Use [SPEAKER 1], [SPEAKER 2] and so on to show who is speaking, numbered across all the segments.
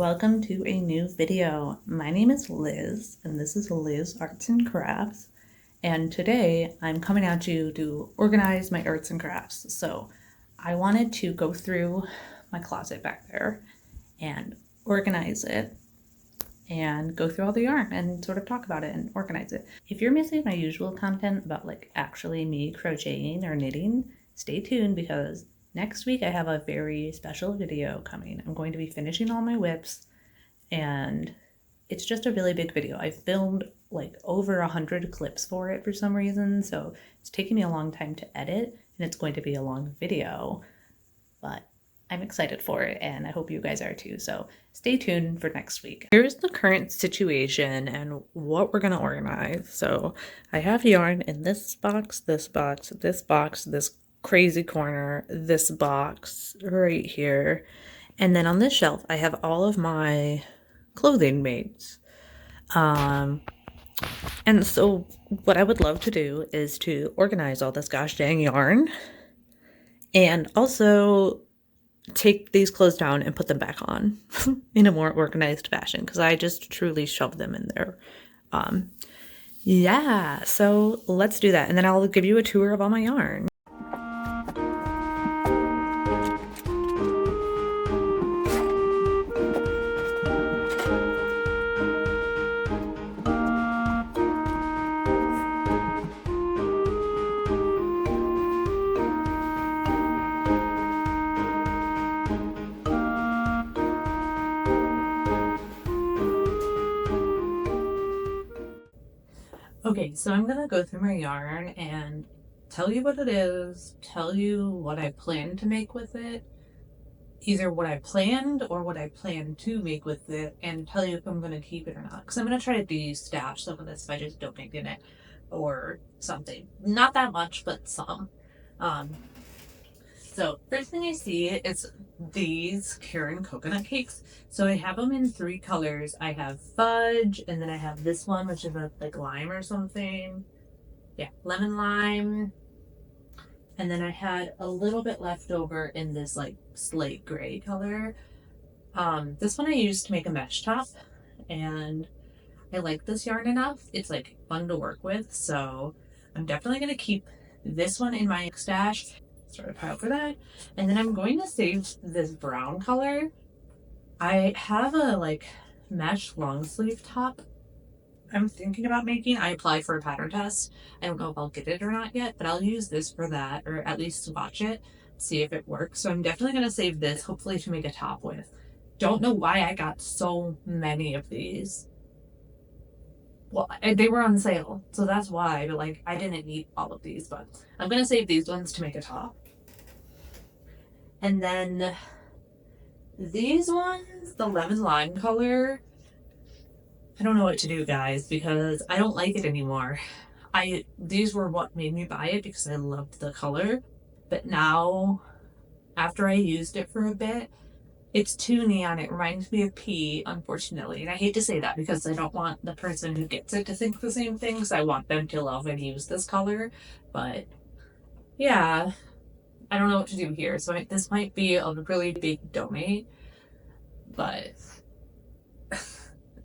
[SPEAKER 1] welcome to a new video. My name is Liz and this is Liz Arts and Crafts, and today I'm coming at you to organize my arts and crafts. So I wanted to go through my closet back there and organize it and go through all the yarn and sort of talk about it and organize it. If you're missing my usual content about like actually me crocheting or knitting, stay tuned because next week I have a very special video coming. I'm going to be finishing all my whips and it's just a really big video. I filmed like over 100 clips for it for some reason, so it's taking me a long time to edit and it's going to be a long video, but I'm excited for it and I hope you guys are too, so stay tuned for next week. Here's the current situation and what we're going to organize. So I have yarn in this box, this box, this box, this crazy corner, this box right here, and then on this shelf I have all of my clothing mates. And so what I would love to do is to organize all this gosh dang yarn and also take these clothes down and put them back on in a more organized fashion because I just truly shoved them in there. Yeah, so let's do that and then I'll give you a tour of all my yarn. Okay, so I'm gonna go through my yarn and tell you what it is, tell you what I plan to make with it, either what I planned or what I plan to make with it, and tell you if I'm gonna keep it or not. Because I'm gonna try to de-stash some of this if I just don't make it or something. Not that much, but some. So first thing I see is these Karen coconut cakes. So I have them in 3 colors. I have fudge, and then I have this one, which is a, like lime or something. Yeah, lemon lime. And then I had a little bit left over in this like slate gray color. This one I used to make a mesh top, and I like this yarn enough. It's like fun to work with, so I'm definitely gonna keep this one in my stash. Sort of pile for that. And then I'm going to save this brown color. I have a like mesh long sleeve top I'm thinking about making. I applied for a pattern test. I don't know if I'll get it or not yet, but I'll use this for that, or at least watch it, see if it works. So I'm definitely going to save this, hopefully to make a top with. Don't know why I got so many of these. Well, they were on sale, so that's why, but like I didn't need all of these, but I'm going to save these ones to make a top. And then these ones, the lemon lime color, I don't know what to do, guys, because I don't like it anymore. These were what made me buy it because I loved the color, but now after I used it for a bit, it's too neon. It reminds me of pee, unfortunately. And I hate to say that because I don't want the person who gets it to think the same things. I want them to love and use this color, but yeah, I don't know what to do here. So this might be a really big donate, but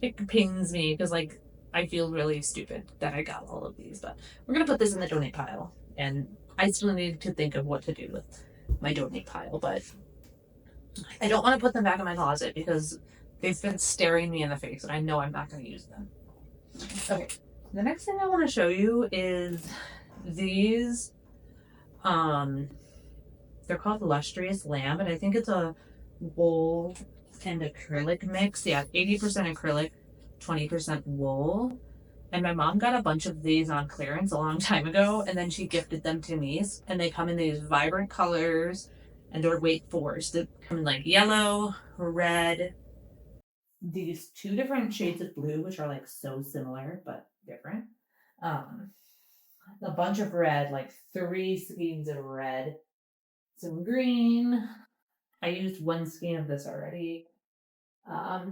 [SPEAKER 1] it pains me because like I feel really stupid that I got all of these, but we're gonna put this in the donate pile, and I still need to think of what to do with my donate pile, but I don't want to put them back in my closet because they've been staring me in the face and I know I'm not going to use them. Okay, the next thing I want to show you is these they're called Lustrous Lamb, and I think it's a wool and acrylic mix. Yeah, 80% acrylic, 20% wool. And my mom got a bunch of these on clearance a long time ago, and then she gifted them to me. And they come in these vibrant colors, and they're weight force. They come in like yellow, red, these 2 different shades of blue, which are like so similar but different. A bunch of red, like 3 skeins of red, some green. I used 1 skein of this already.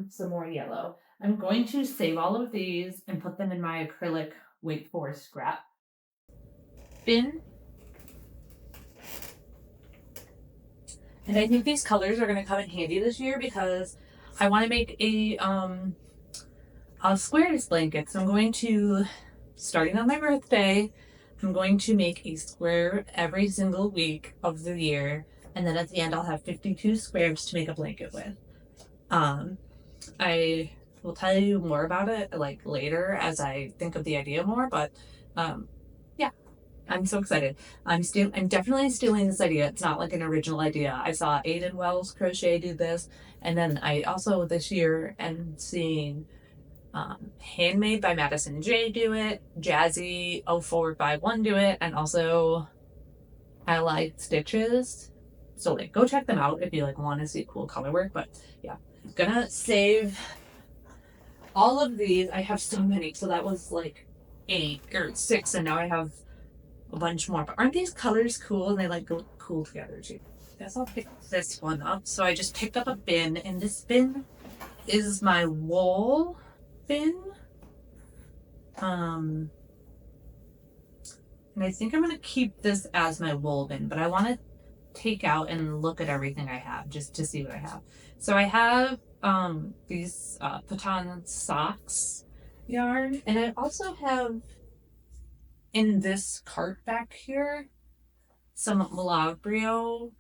[SPEAKER 1] Some more yellow. I'm going to save all of these and put them in my acrylic Wake Forest scrap bin. And I think these colors are going to come in handy this year because I want to make a squares blanket. So I'm going to, starting on my birthday, I'm going to make a square every single week of the year, and then at the end I'll have 52 squares to make a blanket with. Um, I will tell you more about it like later as I think of the idea more, but um, yeah, I'm so excited. I'm definitely stealing this idea. It's not like an original idea. I saw Aiden Wells Crochet do this, and then I also this year am seeing Handmade by Madison J do it, Jazzy 0451 do it, and also I like Stitches. So like go check them out if you like want to see cool color work. But yeah, gonna save all of these. I have so many. So that was like 8 or 6, and now I have a bunch more. But aren't these colors cool? And they like go cool together too. I guess I'll pick this one up. So I just picked up a bin, and this bin is my wool bin. And I think I'm gonna keep this as my wool bin, but I want to take out and look at everything I have just to see what I have. So I have these Patan socks yarn, and I also have in this cart back here some Malabrio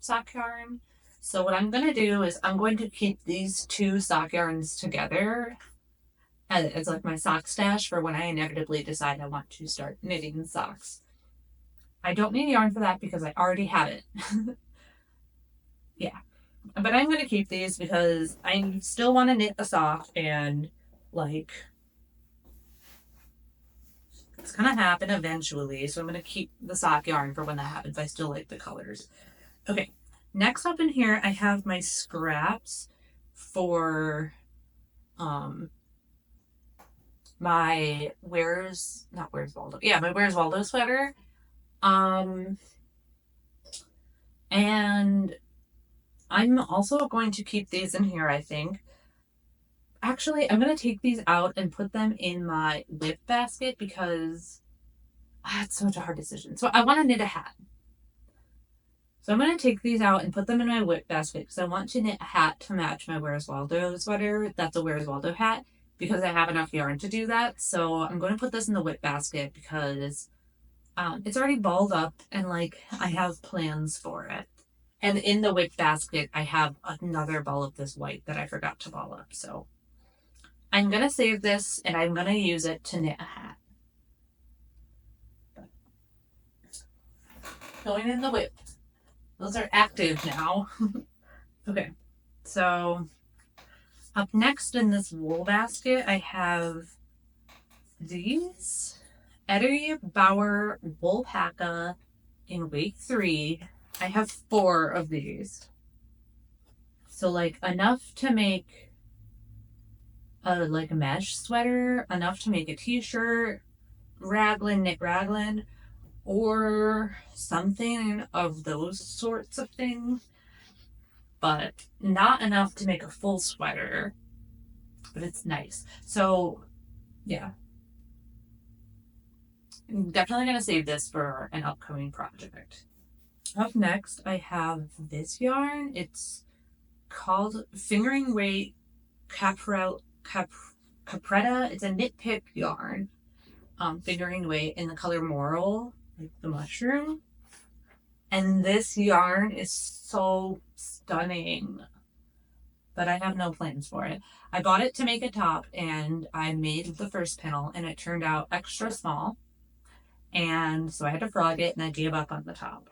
[SPEAKER 1] sock yarn. So what I'm gonna do is I'm going to keep these two sock yarns together as like my sock stash for when I inevitably decide I want to start knitting socks. I don't need yarn for that because I already have it. Yeah. But I'm going to keep these because I still want to knit a sock, and like it's going to happen eventually. So I'm going to keep the sock yarn for when that happens. I still like the colors. Okay. Next up in here, I have my scraps for my Where's Waldo? Yeah, my Where's Waldo sweater. And I'm also going to keep these in here, I think. Actually, I'm going to take these out and put them in my whip basket because it's such a hard decision. So I want to knit a hat. So I'm going to take these out and put them in my whip basket because I want to knit a hat to match my Where's Waldo sweater. That's a Where's Waldo hat because I have enough yarn to do that. So I'm going to put this in the whip basket because it's already balled up and like I have plans for it. And in the whip basket, I have another ball of this white that I forgot to ball up. So I'm going to save this and I'm going to use it to knit a hat. Going in the whip. Those are active now. Okay. So up next in this wool basket, I have these Eddie Bauer Woolpaca in weight 3. I have 4 of these. So like enough to make a like a mesh sweater, enough to make a t-shirt, knit raglan, or something of those sorts of things, but not enough to make a full sweater. But it's nice. So yeah, I'm definitely gonna save this for an upcoming project. Up next, I have this yarn. It's called Fingering Weight Capretta. It's a knit pick yarn. Fingering weight in the color Moral, like the mushroom. And this yarn is so stunning, but I have no plans for it. I bought it to make a top, and I made the first panel, and it turned out extra small. And so I had to frog it, and I gave up on the top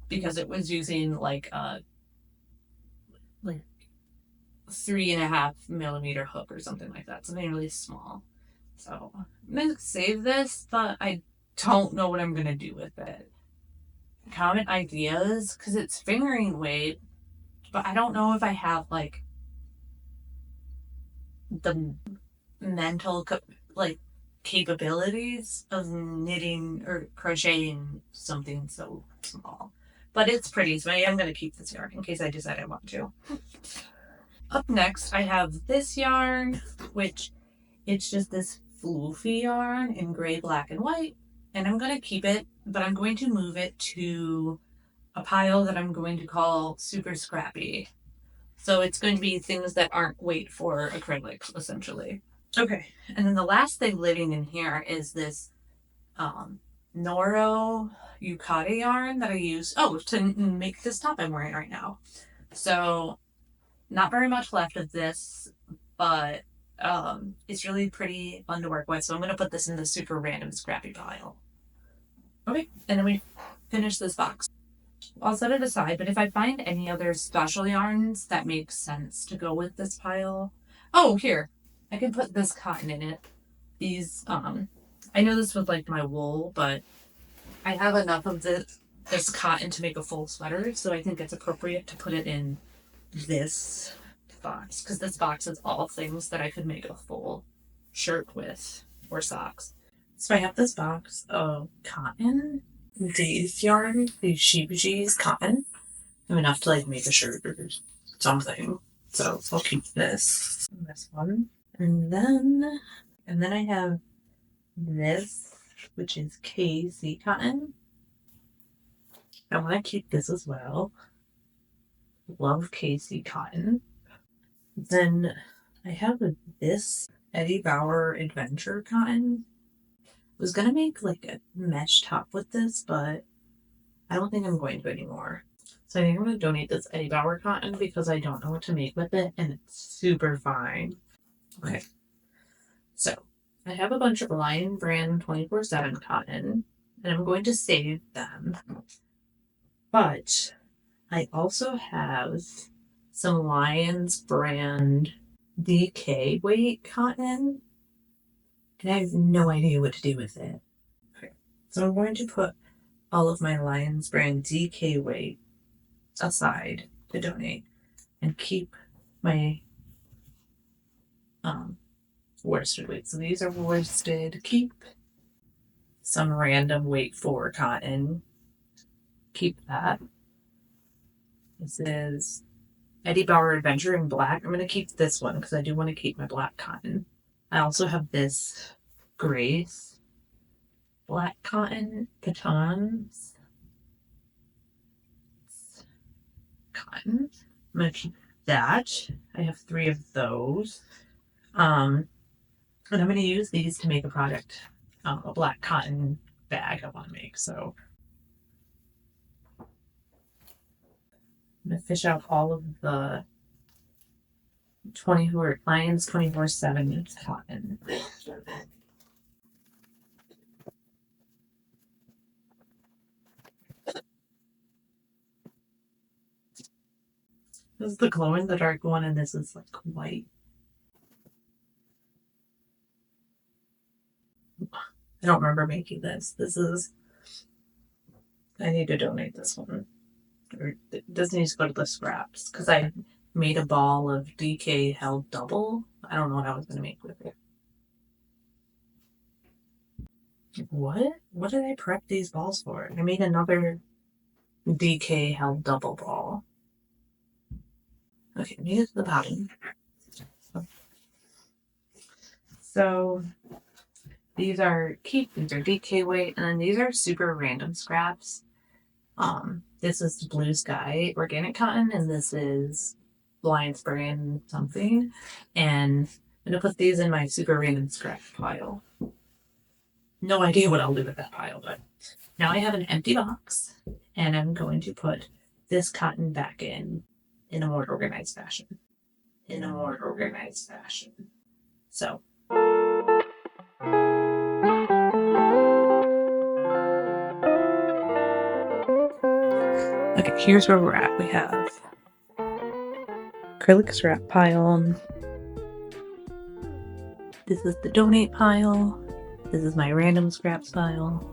[SPEAKER 1] because it was using like a 3.5 millimeter hook or something like that, something really small. So I'm gonna save this, but I don't know what I'm gonna do with it. Comment ideas because it's fingering weight, but I don't know if I have like the mental like capabilities of knitting or crocheting something so small. But it's pretty, so I am gonna keep this yarn in case I decide I want to. Up next, I have this yarn, which it's just this floofy yarn in gray, black, and white, and I'm going to keep it, but I'm going to move it to a pile that I'm going to call Super Scrappy. So it's going to be things that aren't weight for acrylic, essentially. Okay, and then the last thing living in here is this Noro yukata yarn that I use to make this top I'm wearing right now. So not very much left of this, but it's really pretty fun to work with. So I'm gonna put this in the super random scrappy pile. Okay, and then we finish this box. I'll set it aside, but if I find any other special yarns that make sense to go with this pile, oh, here, I can put this cotton in it. These, I know this was like my wool, but I have enough of this cotton to make a full sweater, so I think it's appropriate to put it in this box, because this box is all things that I could make a full shirt with, or socks. So I have this box of cotton, these yarn, these Shibuji's cotton. I have enough to like make a shirt or something. So I'll keep this one. And then I have this, which is KC cotton. I want to keep this as well. Love KC cotton. Then I have this Eddie Bauer Adventure cotton. I was gonna make like a mesh top with this, but I don't think I'm going to anymore. So I think I'm gonna donate this Eddie Bauer cotton because I don't know what to make with it, and it's super fine. Okay. So I have a bunch of Lion brand 24/7 cotton, and I'm going to save them. But I also have some Lions brand DK weight cotton, and I have no idea what to do with it. Okay. So I'm going to put all of my Lions brand DK weight aside to donate and keep my worsted weight. So these are worsted. Keep some random weight for cotton. Keep that. This is Eddie Bauer Adventure in black. I'm going to keep this one because I do want to keep my black cotton. I also have this Grace black cotton Catons cotton. I'm going to keep that. I have 3 of those. And I'm going to use these to make a product, a black cotton bag I want to make. So I'm going to fish out all of the Lions 24/7 cotton. This is the glow in the dark one, and this is like white. I don't remember making this. I need to donate this one. Or this needs to go to the scraps because I made a ball of DK held double. I don't know what I was going to make with it. What? What did I prep these balls for? I made another DK held double ball. Okay, made it to the bottom. So these are DK weight, and then these are super random scraps. This is Blue Sky organic cotton, and this is Lions brand something. And I'm gonna put these in my super random scrap pile. No idea what I'll do with that pile, but now I have an empty box, and I'm going to put this cotton back in a more organized fashion. So. Okay, here's where we're at. We have acrylic scrap pile. This is the donate pile. This is my random scraps pile.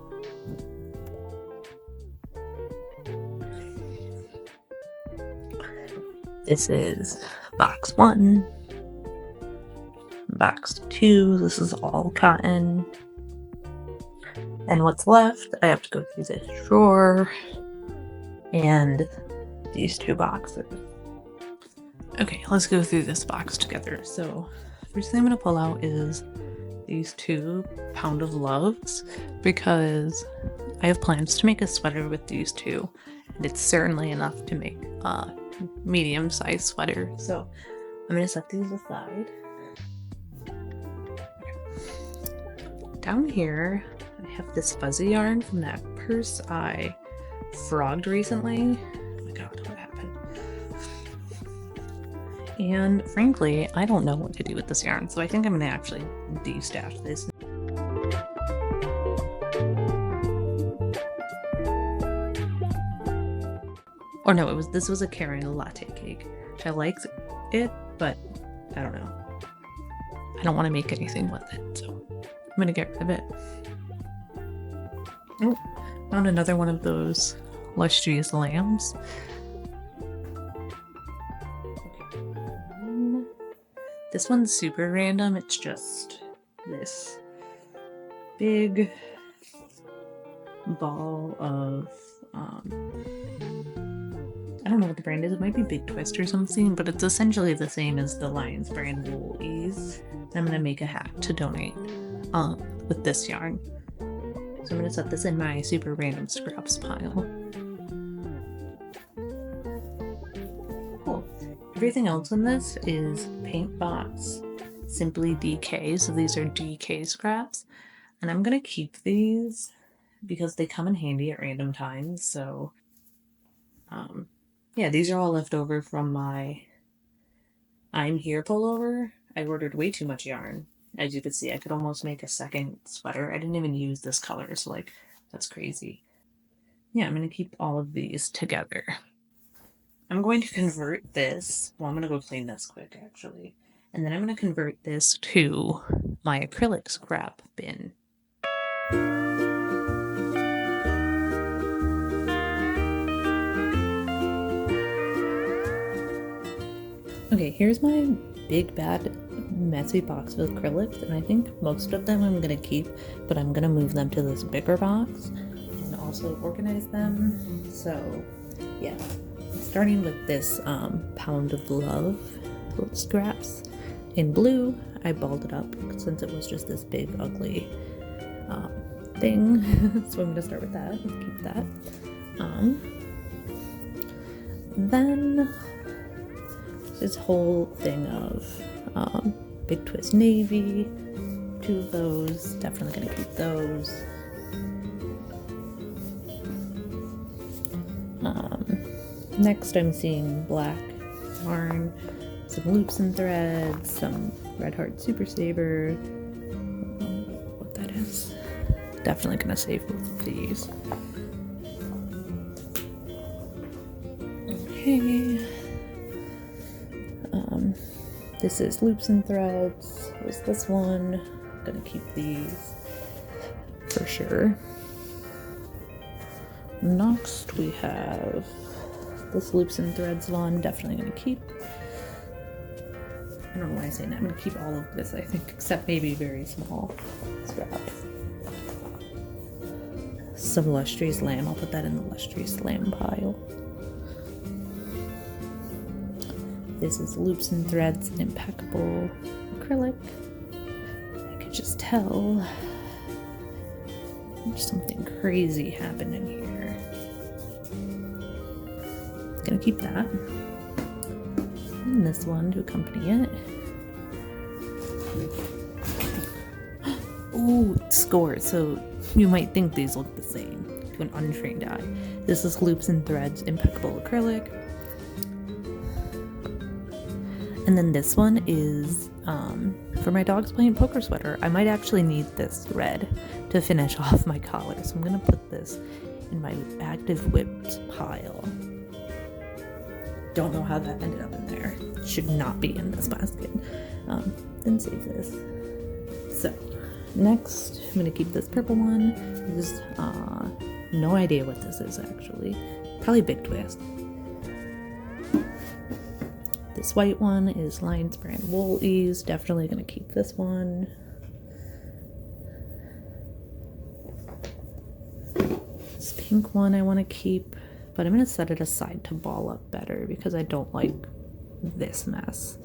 [SPEAKER 1] This is box 1. Box 2, this is all cotton. And what's left, I have to go through this drawer and these 2 boxes. Okay, let's go through this box together. So, first thing I'm going to pull out is these 2 Pound of Loves because I have plans to make a sweater with these 2, and it's certainly enough to make medium-sized sweater. So I'm gonna set these aside. Down here, I have this fuzzy yarn from that purse I frogged recently. Oh my god, what happened? And frankly, I don't know what to do with this yarn, so I think I'm gonna actually de-stash this. Or no, this was a Karen latte cake, which I liked it, but I don't know. I don't want to make anything with it, so I'm gonna get rid of it. Oh, found another one of those lustrous lambs. Okay. This one's super random. It's just this big ball of I don't know what the brand is. It might be Big Twist or something, but it's essentially the same as the Lions brand Wool Ease. I'm gonna make a hat to donate with this yarn. So I'm gonna set this in my super random scraps pile. Cool. Everything else in this is Paint Box Simply DK. So these are DK scraps, and I'm gonna keep these because they come in handy at random times. So yeah, these are all left over from my I'm Here pullover. I ordered way too much yarn. As you can see, I could almost make a second sweater. I didn't even use this color, so like, that's crazy. Yeah, I'm gonna keep all of these together. I'm going to convert this, well, I'm gonna go clean this quick actually, and then I'm gonna convert this to my acrylic scrap bin. Okay, here's my big bad messy box of acrylics, and I think most of them I'm gonna keep, but I'm gonna move them to this bigger box and also organize them. So yeah, starting with this Pound of Love scraps in blue. I balled it up since it was just this big ugly thing. So I'm gonna start with that, keep that. Then this whole thing of Big Twist Navy, 2 of those, definitely gonna keep those. Next I'm seeing black yarn, some loops and threads, some Red Heart Super Saver. What that is. Definitely gonna save both of these. Okay. This is loops and threads. There's this one. Gonna keep these for sure. Next we have this loops and threads one. Definitely gonna keep. I don't know why I'm saying that. I'm gonna keep all of this, I think, except maybe very small scraps. Some lustrous lamb. I'll put that in the lustrous lamb pile. This is loops and threads, impeccable acrylic. I could just tell there's something crazy happening here. Gonna keep that. And this one to accompany it. Ooh, score. So you might think these look the same to an untrained eye. This is loops and threads, impeccable acrylic. And then this one is for my dog's playing poker sweater. I might actually need this red to finish off my collar, so I'm gonna put this in my active whips pile. Don't know how that ended up in there. Should not be in this basket. Then save this. So next, I'm gonna keep this purple one. This is no idea what this is actually. Probably Big Twist. This white one is Lions brand Wool Ease. Definitely gonna keep this one. This pink one I want to keep, but I'm gonna set it aside to ball up better because I don't like this mess.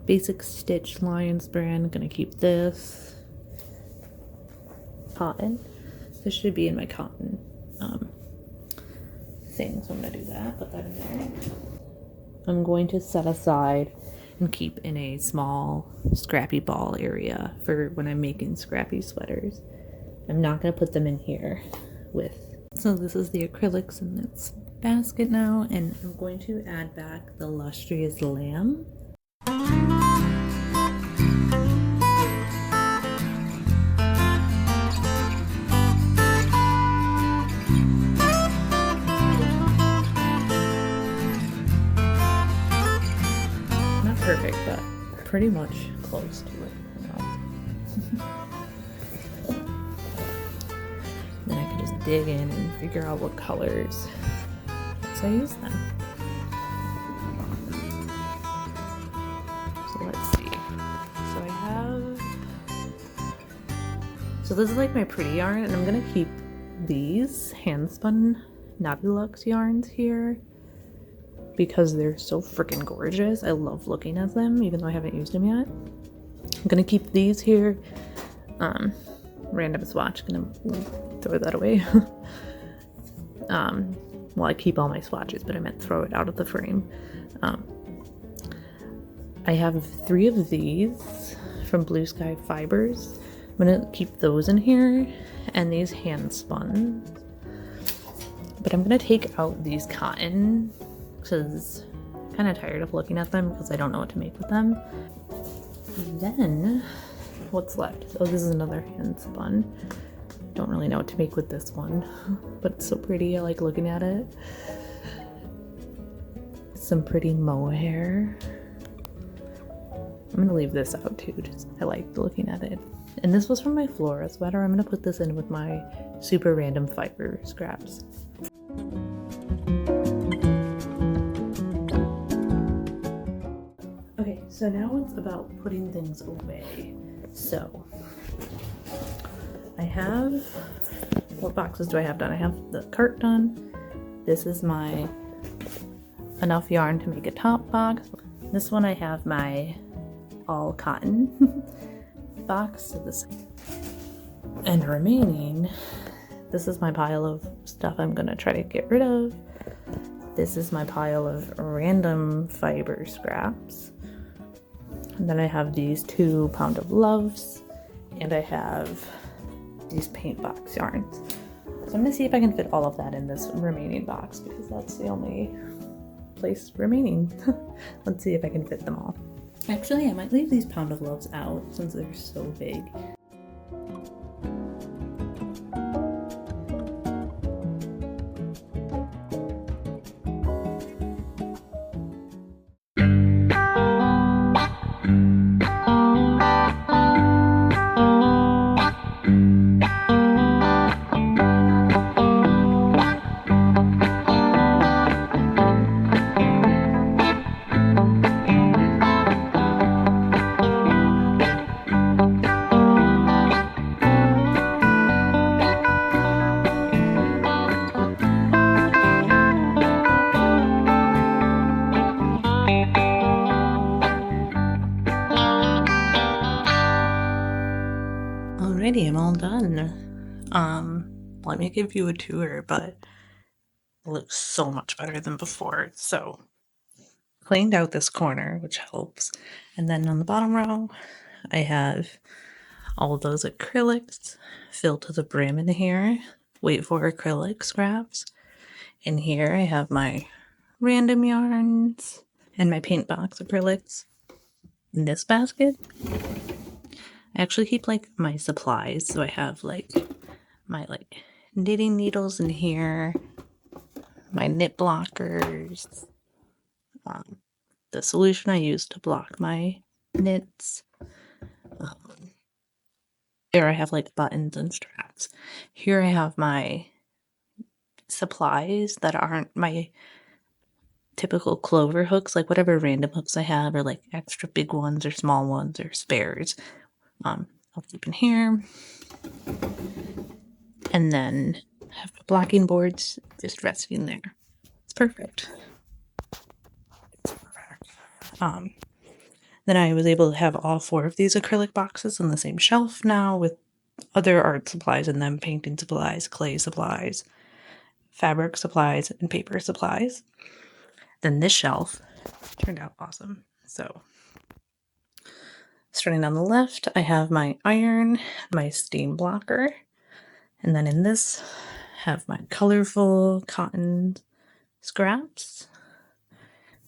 [SPEAKER 1] Basic Stitch Lions brand. Gonna keep this. Cotton. This should be in my cotton thing, so I'm gonna do that, put that in there. I'm going to set aside and keep in a small scrappy ball area for when I'm making scrappy sweaters. I'm not gonna put them in here with. So this is the acrylics in this basket now, and I'm going to add back the Lustrous Lamb. Not perfect, but pretty much close to it, you know. Then I can just dig in and figure out what colors so I use them. So let's see. So I have, so this is like my pretty yarn, and I'm gonna keep these hand spun Naughty Luxe yarns here because they're so freaking gorgeous. I love looking at them even though I haven't used them yet. I'm gonna keep these here. Random swatch, gonna throw that away. Well, I keep all my swatches, but I meant throw it out of the frame. I have 3 of these from Blue Sky Fibers. I'm gonna keep those in here, and these hand spun. But I'm gonna take out these cotton because I'm kind of tired of looking at them because I don't know what to make with them. Then what's left? Oh, this is another hand spun. Don't really know what to make with this one, but it's so pretty. I like looking at it. Some pretty mohair. I'm gonna leave this out too, just I like looking at it. And this was from my Flora sweater. I'm gonna put this in with my super random fiber scraps. Okay, so now it's about putting things away. So I have, what boxes do I have done? I have the cart done. This is my enough yarn to make a top box. This one I have my all cotton box. So this, and remaining, this is my pile of stuff I'm gonna try to get rid of. This is my pile of random fiber scraps. And then I have these 2 Pound of Loves, and I have these paint box yarns. So I'm gonna see if I can fit all of that in this remaining box because that's the only place remaining. Let's see if I can fit them all. Actually, I might leave these Pound of Loves out since they're so big. Alrighty, I'm all done. Let me give you a tour, but it looks so much better than before. So cleaned out this corner, which helps. And then on the bottom row, I have all of those acrylics filled to the brim in here. Wait for acrylic scraps. And here I have my random yarns and my paint box acrylics. In this basket, I actually keep like my supplies. So I have like my knitting needles in here, my knit blockers, the solution I use to block my knits. Here I have like buttons and straps. Here I have my supplies that aren't my typical clover hooks, like whatever random hooks I have, or like extra big ones or small ones or spares. I'll keep in here. And then have blocking boards just resting there. It's perfect. It's perfect. Then I was able to have all 4 of these acrylic boxes on the same shelf now with other art supplies in them, painting supplies, clay supplies, fabric supplies and paper supplies. Then this shelf turned out awesome. So starting on the left, I have my iron, my steam blocker, and then in this have my colorful cotton scraps.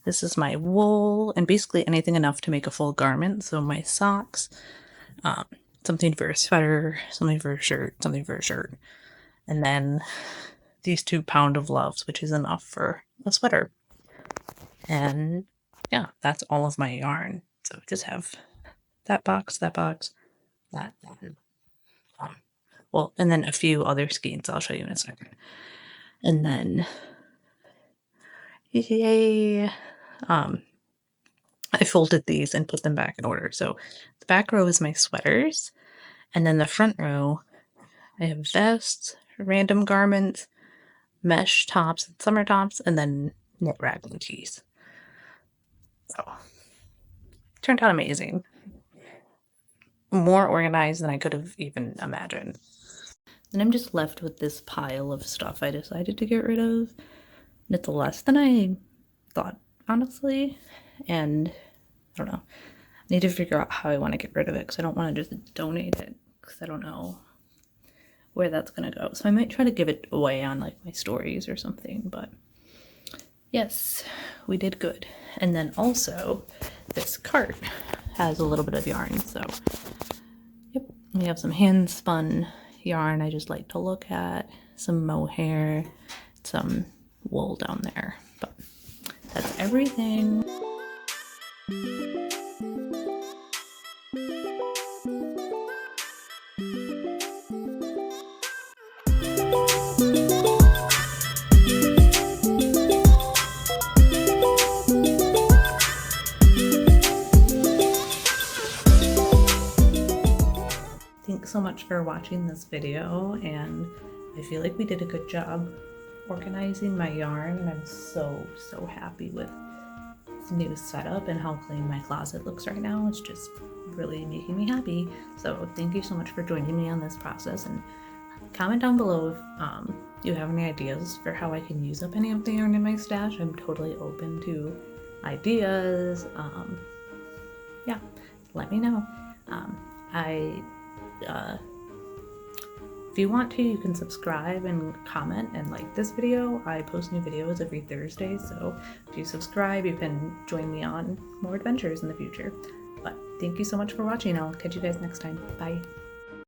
[SPEAKER 1] This is my wool and basically anything enough to make a full garment. So my socks, something for a sweater, something for a shirt, something for a shirt. And then these 2 pounds of gloves, which is enough for a sweater. And yeah, that's all of my yarn. So I just have that box, that. Well, and then a few other skeins I'll show you in a second. And then, yay, I folded these and put them back in order. So the back row is my sweaters, and then the front row, I have vests, random garments, mesh tops, and summer tops, and then knit raglan tees. So turned out amazing. More organized than I could have even imagined. Then I'm just left with this pile of stuff I decided to get rid of. And it's less than I thought, honestly. And I don't know. I need to figure out how I want to get rid of it because I don't want to just donate it because I don't know where that's going to go. So I might try to give it away on like my stories or something. But yes, we did good. And then also this cart has a little bit of yarn. So yep, we have some hand spun yarn I just like to look at, some mohair, some wool down there. But that's everything. Thanks so much for watching this video, and I feel like we did a good job organizing my yarn, and I'm so happy with this new setup and how clean my closet looks right now. It's just really making me happy. So thank you so much for joining me on this process, and comment down below if you have any ideas for how I can use up any of the yarn in my stash. I'm totally open to ideas. Yeah, let me know. If you want to, you can subscribe and comment and like this video. I post new videos every Thursday, so if you subscribe, you can join me on more adventures in the future. But thank you so much for watching. I'll catch you guys next time. Bye.